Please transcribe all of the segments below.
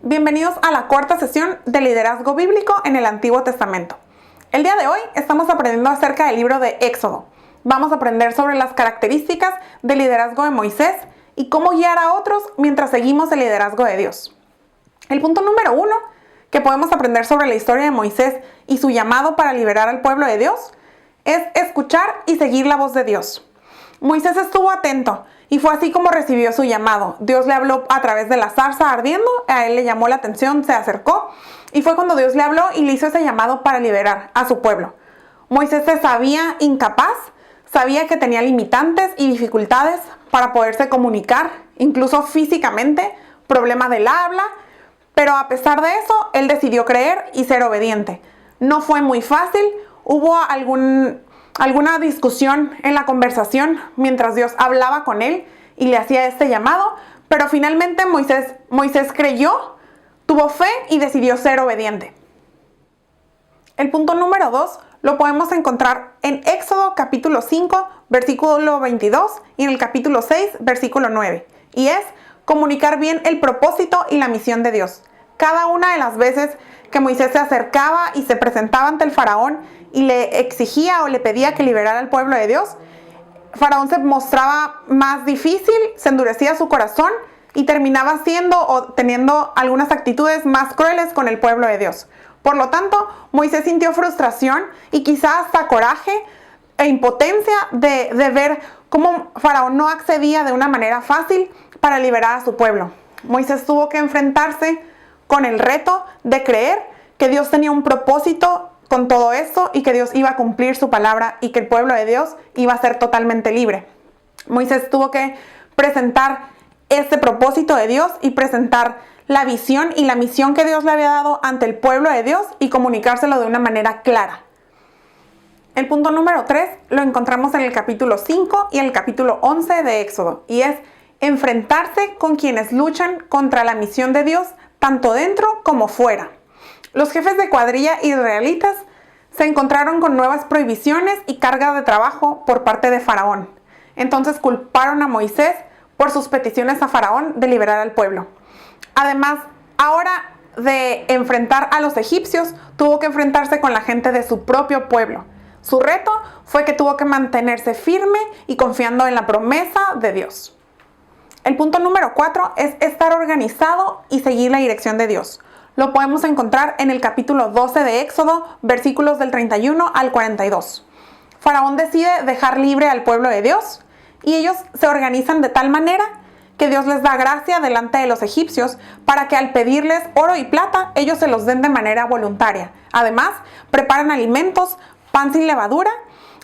Bienvenidos a la cuarta sesión de liderazgo bíblico en el Antiguo Testamento. El día de hoy estamos aprendiendo acerca del libro de Éxodo. Vamos a aprender sobre las características del liderazgo de Moisés y cómo guiar a otros mientras seguimos el liderazgo de Dios. El punto número 1 que podemos aprender sobre la historia de Moisés y su llamado para liberar al pueblo de Dios es escuchar y seguir la voz de Dios. Moisés estuvo atento y fue así como recibió su llamado. Dios le habló a través de la zarza ardiendo, a él le llamó la atención, se acercó y fue cuando Dios le habló y le hizo ese llamado para liberar a su pueblo. Moisés se sabía incapaz, sabía que tenía limitantes y dificultades para poderse comunicar, incluso físicamente, problemas del habla, pero a pesar de eso, él decidió creer y ser obediente. No fue muy fácil, hubo alguna discusión en la conversación mientras Dios hablaba con él y le hacía este llamado, pero finalmente Moisés creyó, tuvo fe y decidió ser obediente. El punto número 2 lo podemos encontrar en Éxodo capítulo 5, versículo 22 y en el capítulo 6, versículo 9, y es comunicar bien el propósito y la misión de Dios. Cada una de las veces que Moisés se acercaba y se presentaba ante el faraón y le exigía o le pedía que liberara al pueblo de Dios, Faraón se mostraba más difícil, se endurecía su corazón y terminaba siendo o teniendo algunas actitudes más crueles con el pueblo de Dios. Por lo tanto, Moisés sintió frustración y quizás hasta coraje e impotencia de ver cómo Faraón no accedía de una manera fácil para liberar a su pueblo. Moisés tuvo que enfrentarse con el reto de creer que Dios tenía un propósito con todo esto y que Dios iba a cumplir su palabra y que el pueblo de Dios iba a ser totalmente libre. Moisés tuvo que presentar este propósito de Dios y presentar la visión y la misión que Dios le había dado ante el pueblo de Dios y comunicárselo de una manera clara. El punto número 3 lo encontramos en el capítulo 5 y en el capítulo 11 de Éxodo, y es enfrentarse con quienes luchan contra la misión de Dios, tanto dentro como fuera. Los jefes de cuadrilla israelitas se encontraron con nuevas prohibiciones y cargas de trabajo por parte de Faraón. Entonces culparon a Moisés por sus peticiones a Faraón de liberar al pueblo. Además, ahora de enfrentar a los egipcios, tuvo que enfrentarse con la gente de su propio pueblo. Su reto fue que tuvo que mantenerse firme y confiando en la promesa de Dios. El punto número 4 es estar organizado y seguir la dirección de Dios. Lo podemos encontrar en el capítulo 12 de Éxodo, versículos del 31 al 42. Faraón decide dejar libre al pueblo de Dios y ellos se organizan de tal manera que Dios les da gracia delante de los egipcios para que al pedirles oro y plata, ellos se los den de manera voluntaria. Además, preparan alimentos, pan sin levadura,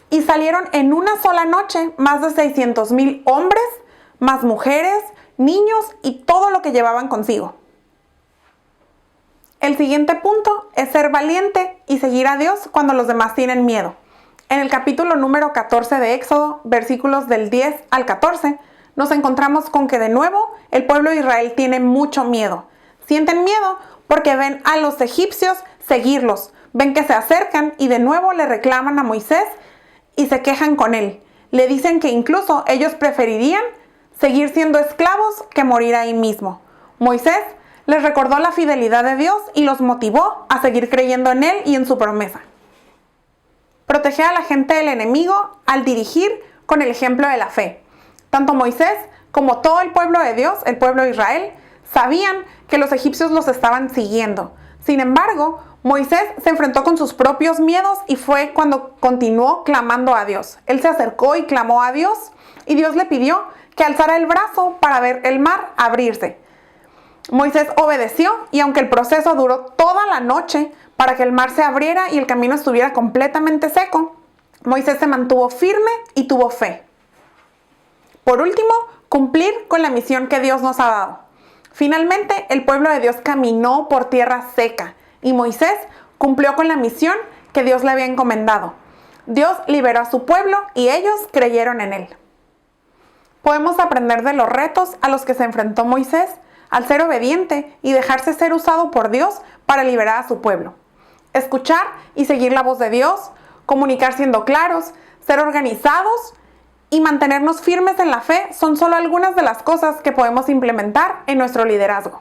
y salieron en una sola noche más de 600,000 hombres, más mujeres, niños y todo lo que llevaban consigo. El siguiente punto es ser valiente y seguir a Dios cuando los demás tienen miedo. En el capítulo número 14 de Éxodo, versículos del 10 al 14, nos encontramos con que de nuevo el pueblo de Israel tiene mucho miedo. Sienten miedo porque ven a los egipcios seguirlos, ven que se acercan y de nuevo le reclaman a Moisés y se quejan con él. Le dicen que incluso ellos preferirían seguir siendo esclavos que morir ahí mismo. Moisés les recordó la fidelidad de Dios y los motivó a seguir creyendo en Él y en su promesa. Proteger a la gente del enemigo al dirigir con el ejemplo de la fe. Tanto Moisés como todo el pueblo de Dios, el pueblo de Israel, sabían que los egipcios los estaban siguiendo. Sin embargo, Moisés se enfrentó con sus propios miedos y fue cuando continuó clamando a Dios. Él se acercó y clamó a Dios y Dios le pidió que alzara el brazo para ver el mar abrirse. Moisés obedeció y aunque el proceso duró toda la noche para que el mar se abriera y el camino estuviera completamente seco, Moisés se mantuvo firme y tuvo fe. Por último, cumplir con la misión que Dios nos ha dado. Finalmente, el pueblo de Dios caminó por tierra seca y Moisés cumplió con la misión que Dios le había encomendado. Dios liberó a su pueblo y ellos creyeron en él. Podemos aprender de los retos a los que se enfrentó Moisés al ser obediente y dejarse ser usado por Dios para liberar a su pueblo. Escuchar y seguir la voz de Dios, comunicar siendo claros, ser organizados y mantenernos firmes en la fe son solo algunas de las cosas que podemos implementar en nuestro liderazgo.